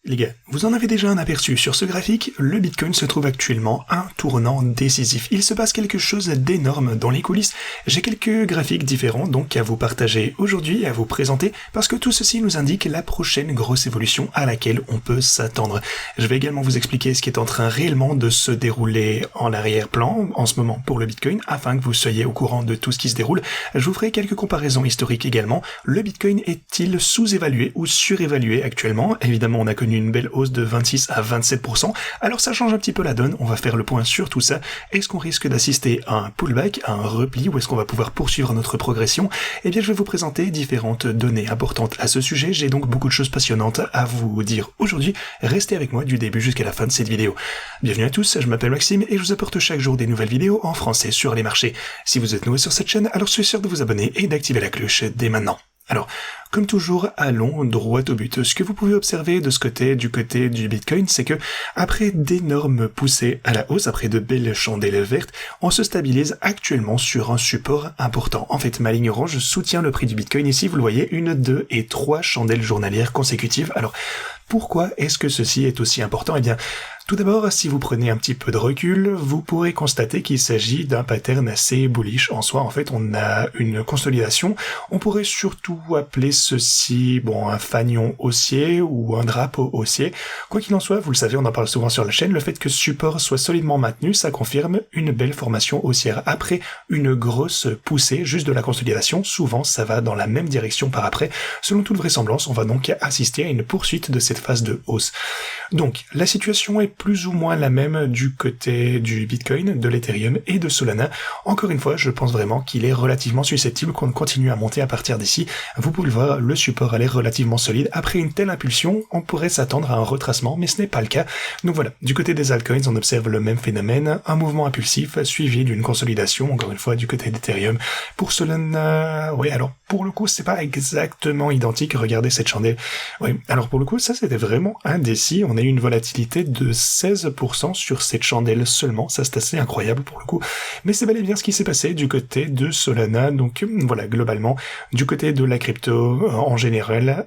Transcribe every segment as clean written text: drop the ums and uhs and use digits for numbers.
Les gars, vous en avez déjà un aperçu sur ce graphique, le Bitcoin se trouve actuellement à un tournant décisif. Il se passe quelque chose d'énorme dans les coulisses. J'ai quelques graphiques différents donc à vous partager aujourd'hui et à vous présenter parce que tout ceci nous indique la prochaine grosse évolution à laquelle on peut s'attendre. Je vais également vous expliquer ce qui est en train réellement de se dérouler en arrière-plan en ce moment pour le Bitcoin afin que vous soyez au courant de tout ce qui se déroule. Je vous ferai quelques comparaisons historiques également. Le Bitcoin est-il sous-évalué ou surévalué actuellement? Évidemment, on a connu une belle hausse de 26 à 27%, alors ça change un petit peu la donne, on va faire le point sur tout ça. Est-ce qu'on risque d'assister à un pullback, à un repli, ou est-ce qu'on va pouvoir poursuivre notre progression? Eh bien je vais vous présenter différentes données importantes à ce sujet, j'ai donc beaucoup de choses passionnantes à vous dire aujourd'hui, restez avec moi du début jusqu'à la fin de cette vidéo. Bienvenue à tous, je m'appelle Maxime et je vous apporte chaque jour des nouvelles vidéos en français sur les marchés. Si vous êtes nouveau sur cette chaîne, alors soyez sûr de vous abonner et d'activer la cloche dès maintenant. Alors, comme toujours, allons droit au but. Ce que vous pouvez observer de ce côté, du côté du Bitcoin, c'est que, après d'énormes poussées à la hausse, après de belles chandelles vertes, on se stabilise actuellement sur un support important. En fait, ma ligne orange soutient le prix du Bitcoin. Ici, vous le voyez, 1, 2 et 3 chandelles journalières consécutives. Alors, pourquoi est-ce que ceci est aussi important? Eh bien, tout d'abord, si vous prenez un petit peu de recul, vous pourrez constater qu'il s'agit d'un pattern assez bullish. En soi, en fait, on a une consolidation. On pourrait surtout appeler ceci, un fanion haussier ou un drapeau haussier. Quoi qu'il en soit, vous le savez, on en parle souvent sur la chaîne, le fait que ce support soit solidement maintenu, ça confirme une belle formation haussière. Après une grosse poussée, juste de la consolidation, souvent ça va dans la même direction par après. Selon toute vraisemblance, on va donc assister à une poursuite de cette phase de hausse. Donc, la situation est plus ou moins la même du côté du Bitcoin, de l'Ethereum et de Solana. Encore une fois, je pense vraiment qu'il est relativement susceptible qu'on continue à monter à partir d'ici. Vous pouvez le voir, le support a l'air relativement solide. Après une telle impulsion, on pourrait s'attendre à un retracement, mais ce n'est pas le cas. Donc voilà, du côté des altcoins, on observe le même phénomène, un mouvement impulsif suivi d'une consolidation, encore une fois, du côté d'Ethereum. Pour Solana, oui, alors pour le coup, c'est pas exactement identique. Regardez cette chandelle. Oui, alors pour le coup, ça c'était vraiment indécis. On a eu une volatilité de 16% sur cette chandelle seulement, ça c'est assez incroyable pour le coup, mais c'est bel et bien ce qui s'est passé du côté de Solana, donc voilà, globalement, du côté de la crypto en général,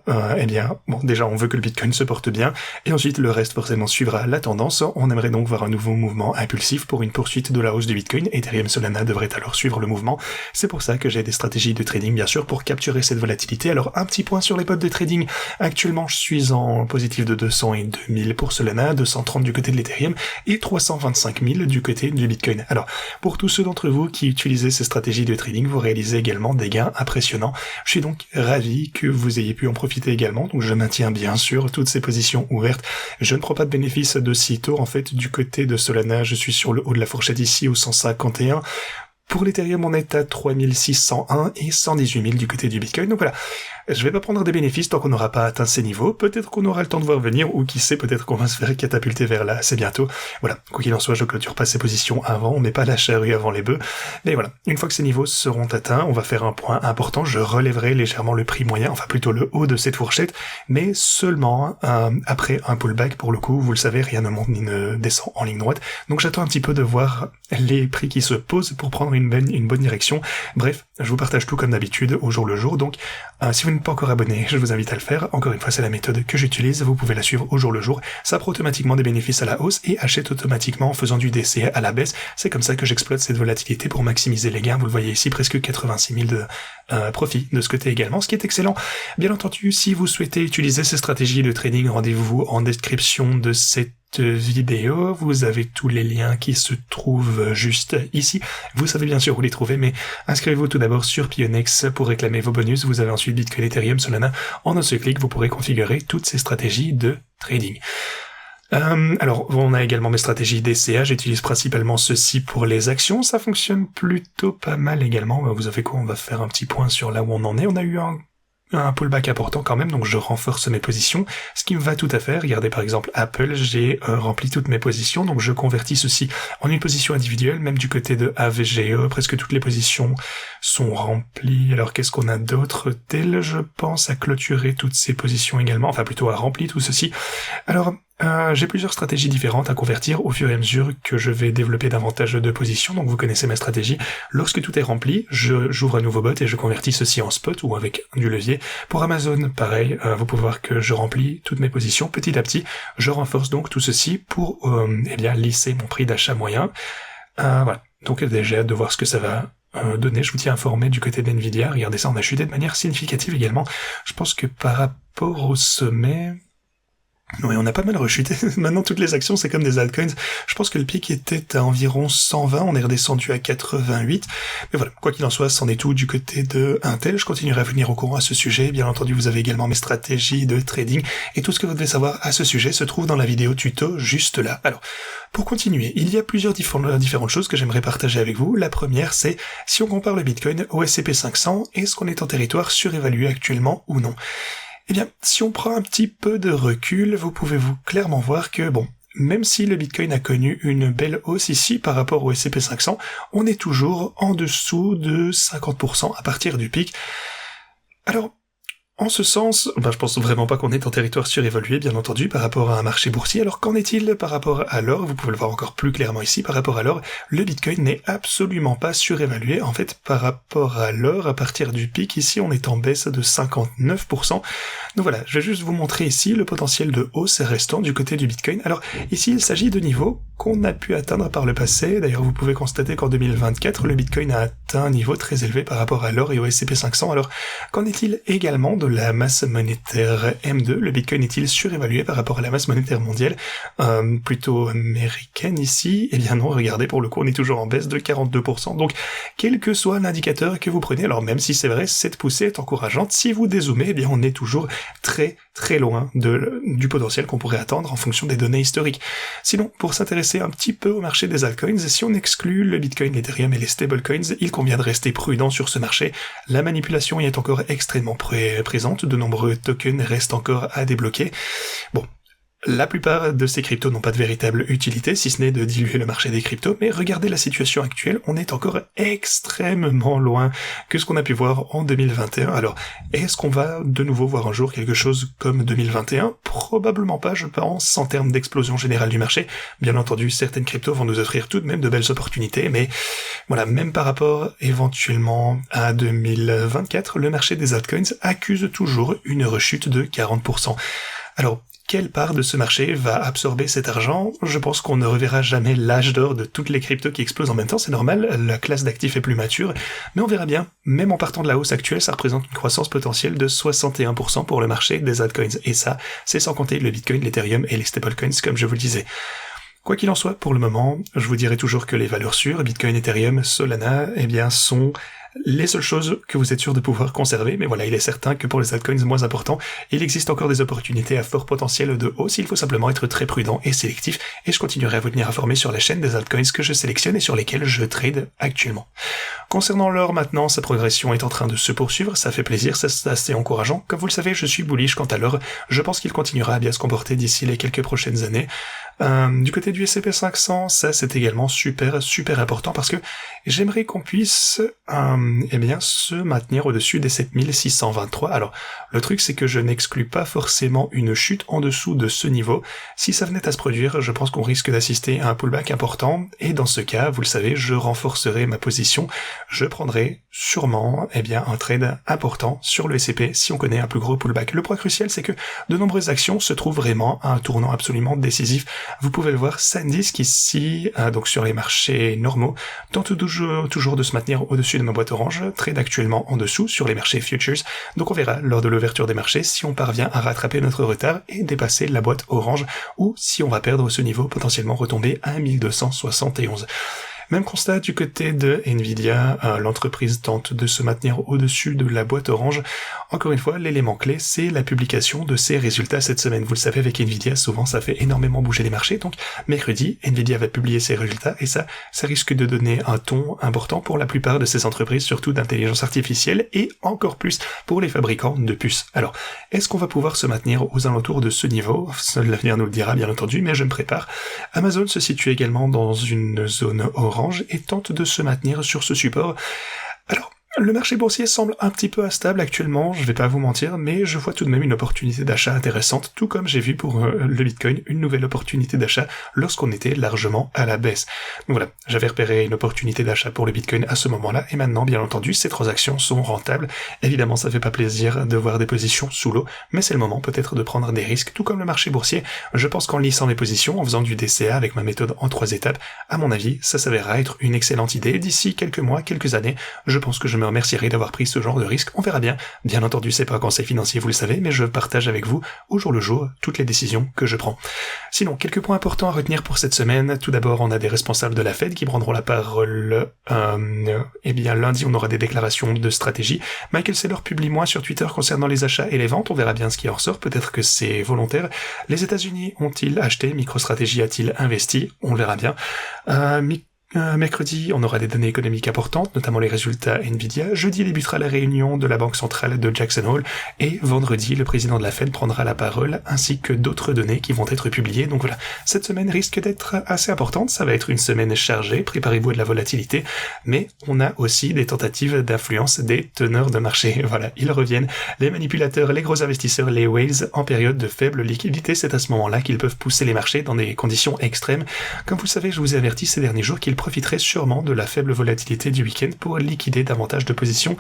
déjà on veut que le Bitcoin se porte bien, et ensuite le reste forcément suivra la tendance. On aimerait donc voir un nouveau mouvement impulsif pour une poursuite de la hausse du Bitcoin. Ethereum Solana devrait alors suivre le mouvement, c'est pour ça que j'ai des stratégies de trading bien sûr pour capturer cette volatilité. Alors un petit point sur les potes de trading, actuellement je suis en positif de 200 et 2000 pour Solana, 230 du côté de l'Ethereum et 325 000 du côté du Bitcoin. Alors, pour tous ceux d'entre vous qui utilisez ces stratégies de trading, vous réalisez également des gains impressionnants. Je suis donc ravi que vous ayez pu en profiter également, donc je maintiens bien sûr toutes ces positions ouvertes. Je ne prends pas de bénéfice de sitôt, en fait, du côté de Solana, je suis sur le haut de la fourchette ici au 151. Pour l'Ethereum, on est à 3601 et 118 000 du côté du Bitcoin. Donc voilà, je vais pas prendre des bénéfices tant qu'on n'aura pas atteint ces niveaux. Peut-être qu'on aura le temps de voir venir, ou qui sait, peut-être qu'on va se faire catapulter vers là assez bientôt. Voilà, quoi qu'il en soit, je clôture pas ces positions avant, on met pas la charrue avant les bœufs. Mais voilà, une fois que ces niveaux seront atteints, on va faire un point important, je relèverai légèrement le prix moyen, enfin plutôt le haut de cette fourchette, mais seulement après un pullback. Pour le coup, vous le savez, rien ne monte ni ne descend en ligne droite. Donc j'attends un petit peu de voir les prix qui se posent pour prendre une bonne direction. Bref, je vous partage tout comme d'habitude au jour le jour, donc si vous n'êtes pas encore abonné, je vous invite à le faire. Encore une fois, c'est la méthode que j'utilise, vous pouvez la suivre au jour le jour. Ça prend automatiquement des bénéfices à la hausse et achète automatiquement en faisant du DCA à la baisse. C'est comme ça que j'exploite cette volatilité pour maximiser les gains. Vous le voyez ici, presque 86 000 de profit de ce côté également, ce qui est excellent. Bien entendu, si vous souhaitez utiliser ces stratégies de trading, rendez-vous en description de cette vidéo, vous avez tous les liens qui se trouvent juste ici. Vous savez bien sûr où les trouver, mais inscrivez-vous tout d'abord sur Pionex pour réclamer vos bonus. Vous avez ensuite Bitcoin, Ethereum, Solana. En un seul clic, vous pourrez configurer toutes ces stratégies de trading. Alors, on a également mes stratégies DCA, j'utilise principalement ceci pour les actions, ça fonctionne plutôt pas mal également. Vous savez quoi, on va faire un petit point sur là où on en est. On a eu un pullback important quand même, donc je renforce mes positions, ce qui me va tout à fait. Regardez par exemple Apple, j'ai rempli toutes mes positions, donc je convertis ceci en une position individuelle, même du côté de AVGE, presque toutes les positions sont remplies. Alors qu'est-ce qu'on a d'autre? Tel, je pense, à clôturer toutes ces positions également, enfin plutôt à remplir tout ceci. Alors, J'ai plusieurs stratégies différentes à convertir au fur et à mesure que je vais développer davantage de positions, donc vous connaissez ma stratégie. Lorsque tout est rempli, j'ouvre un nouveau bot et je convertis ceci en spot ou avec du levier. Pour Amazon, pareil, vous pouvez voir que je remplis toutes mes positions petit à petit. Je renforce donc tout ceci pour lisser mon prix d'achat moyen. Voilà, donc j'ai hâte de voir ce que ça va donner. Je vous tiens informé du côté de Nvidia. Regardez ça, on a chuté de manière significative également. Je pense que par rapport au sommet... Oui, on a pas mal rechuté. Maintenant, toutes les actions, c'est comme des altcoins. Je pense que le pic était à environ 120, on est redescendu à 88. Mais voilà, quoi qu'il en soit, c'en est tout du côté de Intel. Je continuerai à venir au courant à ce sujet. Bien entendu, vous avez également mes stratégies de trading. Et tout ce que vous devez savoir à ce sujet se trouve dans la vidéo tuto juste là. Alors, pour continuer, il y a plusieurs différentes choses que j'aimerais partager avec vous. La première, c'est si on compare le Bitcoin au S&P 500, est-ce qu'on est en territoire surévalué actuellement ou non ? Eh bien, si on prend un petit peu de recul, vous pouvez clairement voir que, même si le Bitcoin a connu une belle hausse ici par rapport au S&P 500, on est toujours en dessous de 50% à partir du pic. Alors, en ce sens, je pense vraiment pas qu'on est en territoire surévalué, bien entendu, par rapport à un marché boursier. Alors qu'en est-il par rapport à l'or ? Vous pouvez le voir encore plus clairement ici, par rapport à l'or, le Bitcoin n'est absolument pas surévalué. En fait, par rapport à l'or, à partir du pic, ici, on est en baisse de 59%. Donc voilà, je vais juste vous montrer ici le potentiel de hausse restant du côté du Bitcoin. Alors ici, il s'agit de niveaux qu'on a pu atteindre par le passé. D'ailleurs, vous pouvez constater qu'en 2024, le Bitcoin a atteint un niveau très élevé par rapport à l'or et au S&P 500. Alors, qu'en est-il également de la masse monétaire M2? Le Bitcoin est-il surévalué par rapport à la masse monétaire mondiale, plutôt américaine ici? Eh bien non, regardez, pour le coup, on est toujours en baisse de 42%. Donc, quel que soit l'indicateur que vous prenez, alors même si c'est vrai, cette poussée est encourageante, si vous dézoomez, eh bien on est toujours très très loin du potentiel qu'on pourrait attendre en fonction des données historiques. Sinon, pour s'intéresser un petit peu au marché des altcoins, si on exclut le Bitcoin, l'Ethereum et les stablecoins, il convient de rester prudent sur ce marché. La manipulation y est encore extrêmement présente, de nombreux tokens restent encore à débloquer. Bon, la plupart de ces cryptos n'ont pas de véritable utilité, si ce n'est de diluer le marché des cryptos, mais regardez la situation actuelle, on est encore extrêmement loin que ce qu'on a pu voir en 2021. Alors, est-ce qu'on va de nouveau voir un jour quelque chose comme 2021 ? Probablement pas, je pense, en termes d'explosion générale du marché. Bien entendu, certaines cryptos vont nous offrir tout de même de belles opportunités, mais voilà, même par rapport éventuellement à 2024, le marché des altcoins accuse toujours une rechute de 40%. Alors, quelle part de ce marché va absorber cet argent ? Je pense qu'on ne reverra jamais l'âge d'or de toutes les cryptos qui explosent en même temps, c'est normal, la classe d'actifs est plus mature, mais on verra bien, même en partant de la hausse actuelle, ça représente une croissance potentielle de 61% pour le marché des altcoins, et ça, c'est sans compter le Bitcoin, l'Ethereum et les stablecoins, comme je vous le disais. Quoi qu'il en soit, pour le moment, je vous dirai toujours que les valeurs sûres, Bitcoin, Ethereum, Solana, eh bien, sont les seules choses que vous êtes sûr de pouvoir conserver, mais voilà, il est certain que pour les altcoins moins importants, il existe encore des opportunités à fort potentiel de hausse, il faut simplement être très prudent et sélectif, et je continuerai à vous tenir informé sur la chaîne des altcoins que je sélectionne et sur lesquels je trade actuellement. Concernant l'or maintenant, sa progression est en train de se poursuivre, ça fait plaisir, c'est assez encourageant. Comme vous le savez, je suis bullish quant à l'or, je pense qu'il continuera à bien se comporter d'ici les quelques prochaines années. Du côté du S&P 500, ça c'est également super important parce que j'aimerais qu'on puisse se maintenir au-dessus des 7623. Alors, le truc c'est que je n'exclus pas forcément une chute en dessous de ce niveau. Si ça venait à se produire, je pense qu'on risque d'assister à un pullback important, et dans ce cas, vous le savez, je renforcerai ma position. Je prendrai sûrement un trade important sur le S&P si on connaît un plus gros pullback. Le point crucial, c'est que de nombreuses actions se trouvent vraiment à un tournant absolument décisif. Vous pouvez le voir, SanDisk ici, donc sur les marchés normaux, tente toujours de se maintenir au-dessus de ma boîte orange, trade actuellement en dessous sur les marchés futures, donc on verra lors de l'ouverture des marchés si on parvient à rattraper notre retard et dépasser la boîte orange, ou si on va perdre ce niveau, potentiellement retomber à 1271. Même constat du côté de Nvidia, l'entreprise tente de se maintenir au-dessus de la boîte orange. Encore une fois, l'élément clé, c'est la publication de ses résultats cette semaine. Vous le savez, avec Nvidia, souvent ça fait énormément bouger les marchés. Donc, mercredi, Nvidia va publier ses résultats et ça risque de donner un ton important pour la plupart de ces entreprises, surtout d'intelligence artificielle et encore plus pour les fabricants de puces. Alors, est-ce qu'on va pouvoir se maintenir aux alentours de ce niveau ? Seul l'avenir nous le dira, bien entendu, mais je me prépare. Amazon se situe également dans une zone orange et tente de se maintenir sur ce support. Alors, Le marché boursier semble un petit peu instable actuellement, je vais pas vous mentir, mais je vois tout de même une opportunité d'achat intéressante, tout comme j'ai vu pour le Bitcoin une nouvelle opportunité d'achat lorsqu'on était largement à la baisse. Donc voilà, j'avais repéré une opportunité d'achat pour le Bitcoin à ce moment-là, et maintenant, bien entendu, ces transactions sont rentables. Évidemment, ça fait pas plaisir de voir des positions sous l'eau, mais c'est le moment peut-être de prendre des risques, tout comme le marché boursier. Je pense qu'en lissant mes positions, en faisant du DCA avec ma méthode en 3 étapes, à mon avis, ça s'avérera être une excellente idée. D'ici quelques mois, quelques années, je pense que je me remercierai d'avoir pris ce genre de risque, on verra bien. Bien entendu, c'est pas un conseil financier, vous le savez, mais je partage avec vous, au jour le jour, toutes les décisions que je prends. Sinon, quelques points importants à retenir pour cette semaine. Tout d'abord, on a des responsables de la Fed qui prendront la parole, lundi, on aura des déclarations de stratégie. Michael Saylor publie moins sur Twitter concernant les achats et les ventes, on verra bien ce qui en ressort, peut-être que c'est volontaire. Les États-Unis ont-ils acheté? MicroStrategy a-t-il investi? On le verra bien. Mercredi, on aura des données économiques importantes, notamment les résultats Nvidia. Jeudi débutera la réunion de la Banque centrale de Jackson Hole. Et vendredi, le président de la Fed prendra la parole, ainsi que d'autres données qui vont être publiées. Donc voilà, cette semaine risque d'être assez importante. Ça va être une semaine chargée. Préparez-vous à de la volatilité. Mais on a aussi des tentatives d'influence des teneurs de marché. Voilà, ils reviennent. Les manipulateurs, les gros investisseurs, les whales, en période de faible liquidité. C'est à ce moment-là qu'ils peuvent pousser les marchés dans des conditions extrêmes. Comme vous le savez, je vous ai averti ces derniers jours qu'ils profiterait sûrement de la faible volatilité du week-end pour liquider davantage de positions.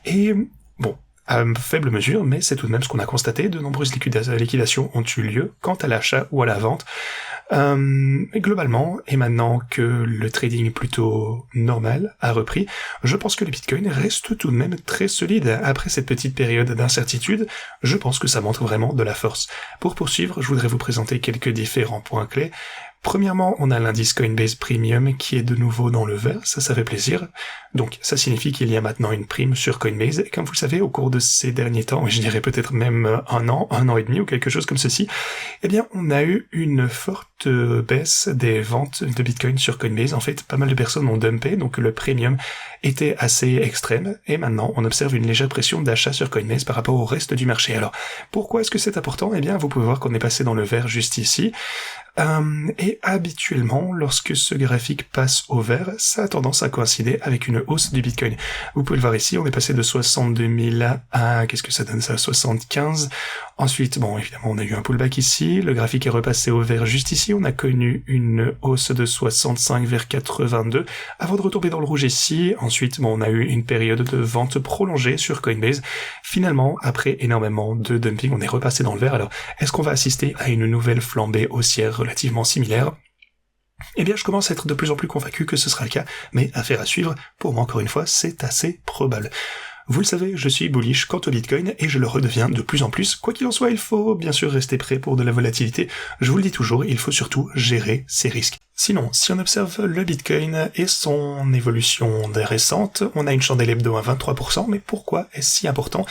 Et bon, à faible mesure, mais c'est tout de même ce qu'on a constaté, de nombreuses liquidations ont eu lieu quant à l'achat ou à la vente. Globalement, et maintenant que le trading plutôt normal a repris, je pense que le Bitcoin reste tout de même très solide. Après cette petite période d'incertitude, je pense que ça montre vraiment de la force. Pour poursuivre, je voudrais vous présenter quelques différents points clés. Premièrement, on a l'indice Coinbase Premium qui est de nouveau dans le vert, ça fait plaisir. Donc ça signifie qu'il y a maintenant une prime sur Coinbase, et comme vous le savez, au cours de ces derniers temps, je dirais peut-être même un an et demi ou quelque chose comme ceci, eh bien on a eu une forte baisse des ventes de Bitcoin sur Coinbase. En fait, pas mal de personnes ont dumpé, donc le Premium était assez extrême, et maintenant on observe une légère pression d'achat sur Coinbase par rapport au reste du marché. Alors, pourquoi est-ce que c'est important? Eh bien, vous pouvez voir qu'on est passé dans le vert juste ici, et habituellement, lorsque ce graphique passe au vert, ça a tendance à coïncider avec une hausse du Bitcoin. Vous pouvez le voir ici, on est passé de 62 000 à, qu'est-ce que ça donne ça, 75. Ensuite, bon, évidemment, on a eu un pullback ici, le graphique est repassé au vert juste ici, on a connu une hausse de 65 vers 82, avant de retomber dans le rouge ici. Ensuite, bon, on a eu une période de vente prolongée sur Coinbase. Finalement, après énormément de dumping, on est repassé dans le vert. Alors, est-ce qu'on va assister à une nouvelle flambée haussière relativement similaire? Eh bien, je commence à être de plus en plus convaincu que ce sera le cas, mais affaire à suivre. Pour moi, encore une fois, c'est assez probable. Vous le savez, je suis bullish quant au Bitcoin et je le redeviens de plus en plus. Quoi qu'il en soit, il faut bien sûr rester prêt pour de la volatilité. Je vous le dis toujours, il faut surtout gérer ses risques. Sinon, si on observe le Bitcoin et son évolution récente, on a une chandelle hebdo à 23%, mais pourquoi est-ce si important?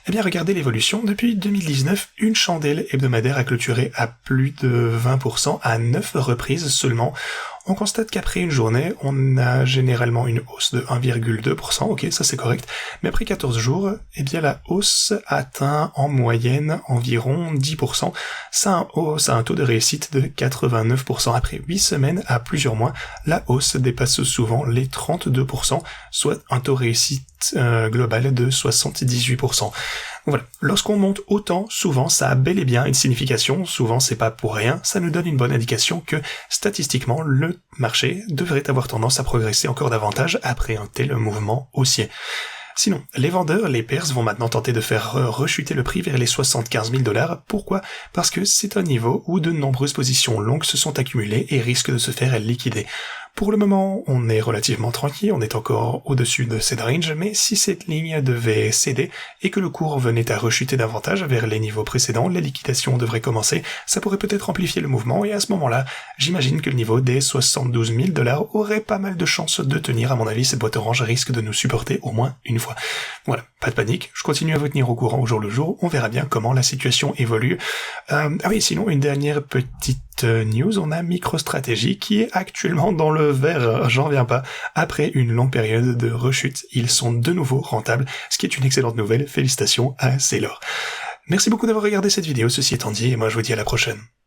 Eh bien, regardez l'évolution. Depuis 2019, une chandelle hebdomadaire a clôturé à plus de 20% à 9 reprises seulement. On constate qu'après une journée, on a généralement une hausse de 1,2%, ok, ça c'est correct, mais après 14 jours, eh bien la hausse atteint en moyenne environ 10%, ça a un taux de réussite de 89%. Après 8 semaines à plusieurs mois, la hausse dépasse souvent les 32%, soit un taux de réussite global de 78%. Voilà. Lorsqu'on monte autant, souvent, ça a bel et bien une signification, souvent c'est pas pour rien, ça nous donne une bonne indication que, statistiquement, le marché devrait avoir tendance à progresser encore davantage après un tel mouvement haussier. Sinon, les vendeurs, les bears, vont maintenant tenter de faire rechuter le prix vers les 75 000 $. Pourquoi? Parce que c'est un niveau où de nombreuses positions longues se sont accumulées et risquent de se faire liquider. Pour le moment, on est relativement tranquille, on est encore au-dessus de cette range, mais si cette ligne devait céder et que le cours venait à rechuter davantage vers les niveaux précédents, les liquidations devraient commencer, ça pourrait peut-être amplifier le mouvement, et à ce moment-là, j'imagine que le niveau des 72 000 $ aurait pas mal de chances de tenir. À mon avis, cette boîte orange risque de nous supporter au moins une fois. Voilà, pas de panique, je continue à vous tenir au courant au jour le jour, on verra bien comment la situation évolue. Oui, sinon, une dernière petite news, on a MicroStrategy qui est actuellement dans le vert, j'en reviens pas. Après une longue période de rechute, ils sont de nouveau rentables, ce qui est une excellente nouvelle. Félicitations à Saylor. Merci beaucoup d'avoir regardé cette vidéo, ceci étant dit, et moi je vous dis à la prochaine.